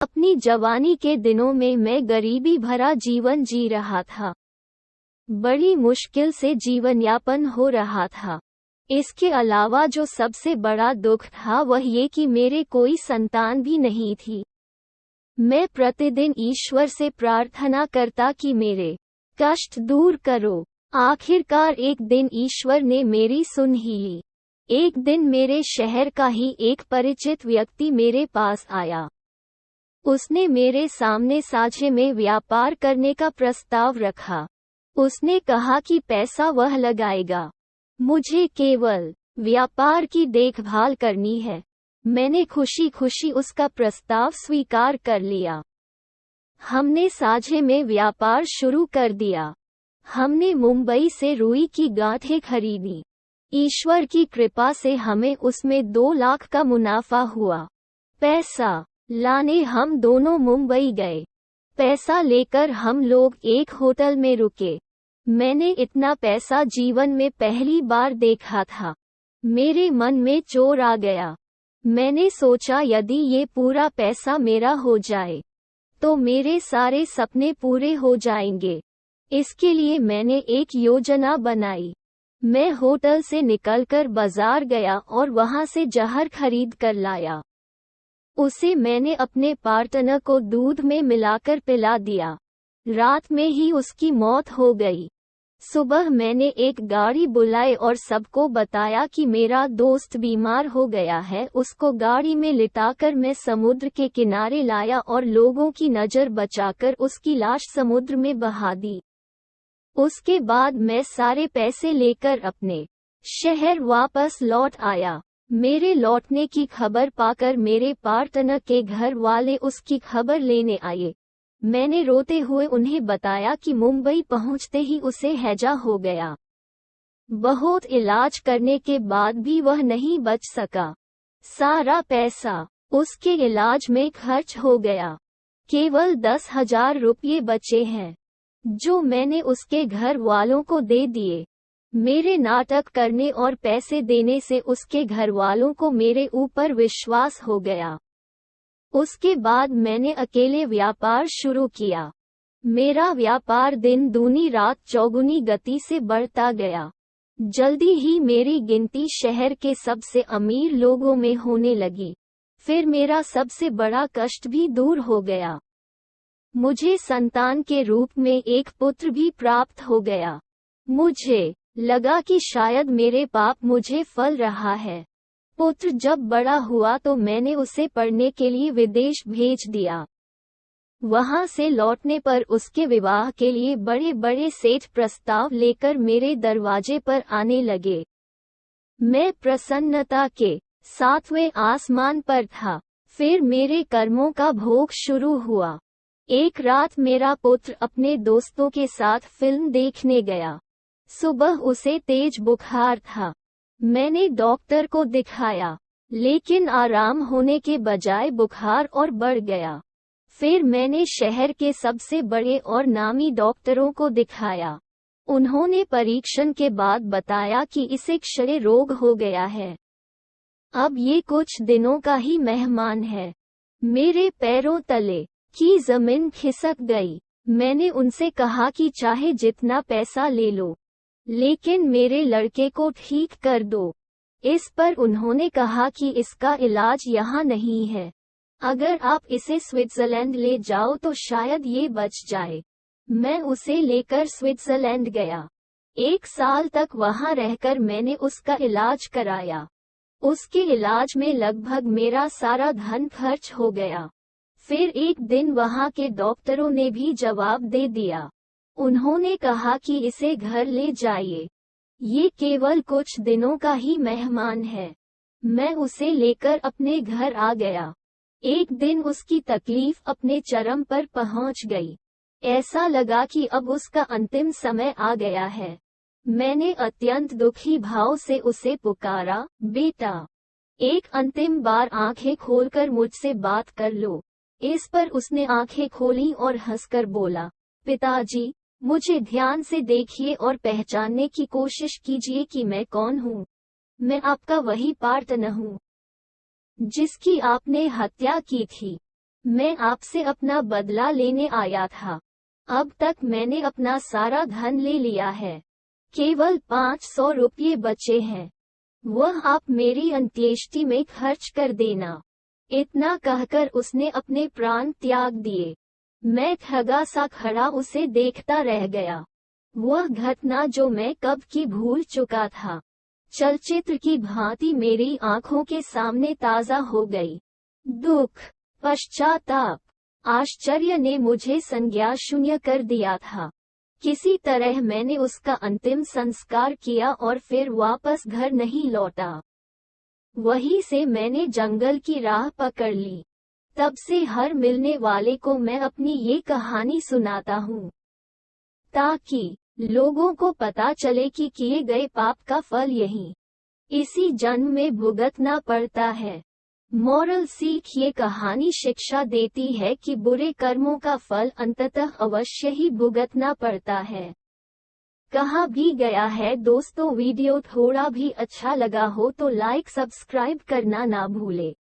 अपनी जवानी के दिनों में मैं गरीबी भरा जीवन जी रहा था। बड़ी मुश्किल से जीवन यापन हो रहा था। इसके अलावा जो सबसे बड़ा दुख था वह ये कि मेरे कोई संतान भी नहीं थी। मैं प्रतिदिन ईश्वर से प्रार्थना करता कि मेरे कष्ट दूर करो। आखिरकार एक दिन ईश्वर ने मेरी सुन ही ली। एक दिन मेरे शहर का ही एक परिचित व्यक्ति मेरे पास आया। उसने मेरे सामने साझे में व्यापार करने का प्रस्ताव रखा। उसने कहा कि पैसा वह लगाएगा, मुझे केवल व्यापार की देखभाल करनी है। मैंने खुशी खुशी उसका प्रस्ताव स्वीकार कर लिया। हमने साझे में व्यापार शुरू कर दिया। हमने मुंबई से रुई की गांठें खरीदी। ईश्वर की कृपा से हमें उसमें 2 लाख का मुनाफा हुआ। पैसा लाने हम दोनों मुंबई गए। पैसा लेकर हम लोग एक होटल में रुके। मैंने इतना पैसा जीवन में पहली बार देखा था। मेरे मन में जोर आ गया। मैंने सोचा यदि ये पूरा पैसा मेरा हो जाए तो मेरे सारे सपने पूरे हो जाएंगे। इसके लिए मैंने एक योजना बनाई। मैं होटल से निकलकर बाजार गया और वहां से जहर खरीद कर लाया। उसे मैंने अपने पार्टनर को दूध में मिलाकर पिला दिया। रात में ही उसकी मौत हो गई। सुबह मैंने एक गाड़ी बुलाई और सबको बताया कि मेरा दोस्त बीमार हो गया है। उसको गाड़ी में लिटाकर मैं समुद्र के किनारे लाया और लोगों की नज़र बचाकर उसकी लाश समुद्र में बहा दी। उसके बाद मैं सारे पैसे लेकर अपने शहर वापस लौट आया। मेरे लौटने की खबर पाकर मेरे पार्टनर के घर वाले उसकी खबर लेने आए। मैंने रोते हुए उन्हें बताया कि मुंबई पहुंचते ही उसे हैजा हो गया। बहुत इलाज करने के बाद भी वह नहीं बच सका। सारा पैसा उसके इलाज में खर्च हो गया। केवल 10,000 रुपये बचे हैं, जो मैंने उसके घर वालों को दे दिए। मेरे नाटक करने और पैसे देने से उसके घर वालों को मेरे ऊपर विश्वास हो गया। उसके बाद मैंने अकेले व्यापार शुरू किया। मेरा व्यापार दिन दूनी रात चौगुनी गति से बढ़ता गया। जल्दी ही मेरी गिनती शहर के सबसे अमीर लोगों में होने लगी। फिर मेरा सबसे बड़ा कष्ट भी दूर हो गया। मुझे संतान के रूप में एक पुत्र भी प्राप्त हो गया। मुझे लगा कि शायद मेरे पाप मुझे फल रहा है। पुत्र जब बड़ा हुआ तो मैंने उसे पढ़ने के लिए विदेश भेज दिया। वहां से लौटने पर उसके विवाह के लिए बड़े बड़े सेठ प्रस्ताव लेकर मेरे दरवाजे पर आने लगे। मैं प्रसन्नता के 7वें आसमान पर था। फिर मेरे कर्मों का भोग शुरू हुआ। एक रात मेरा पुत्र अपने दोस्तों के साथ फिल्म देखने गया। सुबह उसे तेज बुखार था। मैंने डॉक्टर को दिखाया, लेकिन आराम होने के बजाय बुखार और बढ़ गया। फिर मैंने शहर के सबसे बड़े और नामी डॉक्टरों को दिखाया। उन्होंने परीक्षण के बाद बताया कि इसे क्षय रोग हो गया है। अब ये कुछ दिनों का ही मेहमान है। मेरे पैरों तले की जमीन खिसक गई। मैंने उनसे कहा कि चाहे जितना पैसा ले लो, लेकिन मेरे लड़के को ठीक कर दो। इस पर उन्होंने कहा कि इसका इलाज यहाँ नहीं है। अगर आप इसे स्विट्जरलैंड ले जाओ तो शायद ये बच जाए। मैं उसे लेकर स्विट्जरलैंड गया। 1 साल तक वहाँ रहकर मैंने उसका इलाज कराया। उसके इलाज में लगभग मेरा सारा धन खर्च हो गया। फिर एक दिन वहाँ के डॉक्टरों ने भी जवाब दे दिया। उन्होंने कहा कि इसे घर ले जाइए, ये केवल कुछ दिनों का ही मेहमान है। मैं उसे लेकर अपने घर आ गया। एक दिन उसकी तकलीफ अपने चरम पर पहुंच गई। ऐसा लगा कि अब उसका अंतिम समय आ गया है। मैंने अत्यंत दुखी भाव से उसे पुकारा, बेटा, एक अंतिम बार आंखें खोलकर मुझसे बात कर लो। इस पर उसने आंखें खोली और हंसकर बोला, पिताजी, मुझे ध्यान से देखिए और पहचानने की कोशिश कीजिए कि मैं कौन हूँ। मैं आपका वही पार्टनर हूँ जिसकी आपने हत्या की थी। मैं आपसे अपना बदला लेने आया था। अब तक मैंने अपना सारा धन ले लिया है। केवल 500 रुपये बचे हैं। वह आप मेरी अंत्येष्टि में खर्च कर देना। इतना कहकर उसने अपने प्राण त्याग दिए। मैं ठगा सा खड़ा उसे देखता रह गया। वह घटना जो मैं कब की भूल चुका था, चलचित्र की भांति मेरी आंखों के सामने ताजा हो गई। दुख, पश्चाताप, आश्चर्य ने मुझे संज्ञा शून्य कर दिया था। किसी तरह मैंने उसका अंतिम संस्कार किया और फिर वापस घर नहीं लौटा। वहीं से मैंने जंगल की राह पकड़ ली। तब से हर मिलने वाले को मैं अपनी ये कहानी सुनाता हूँ, ताकि लोगों को पता चले कि किए गए पाप का फल यही इसी जन्म में भुगतना पड़ता है। मॉरल सीख, ये कहानी शिक्षा देती है कि बुरे कर्मों का फल अंततः अवश्य ही भुगतना पड़ता है। कहा भी गया है। दोस्तों, वीडियो थोड़ा भी अच्छा लगा हो तो लाइक सब्सक्राइब करना ना भूले।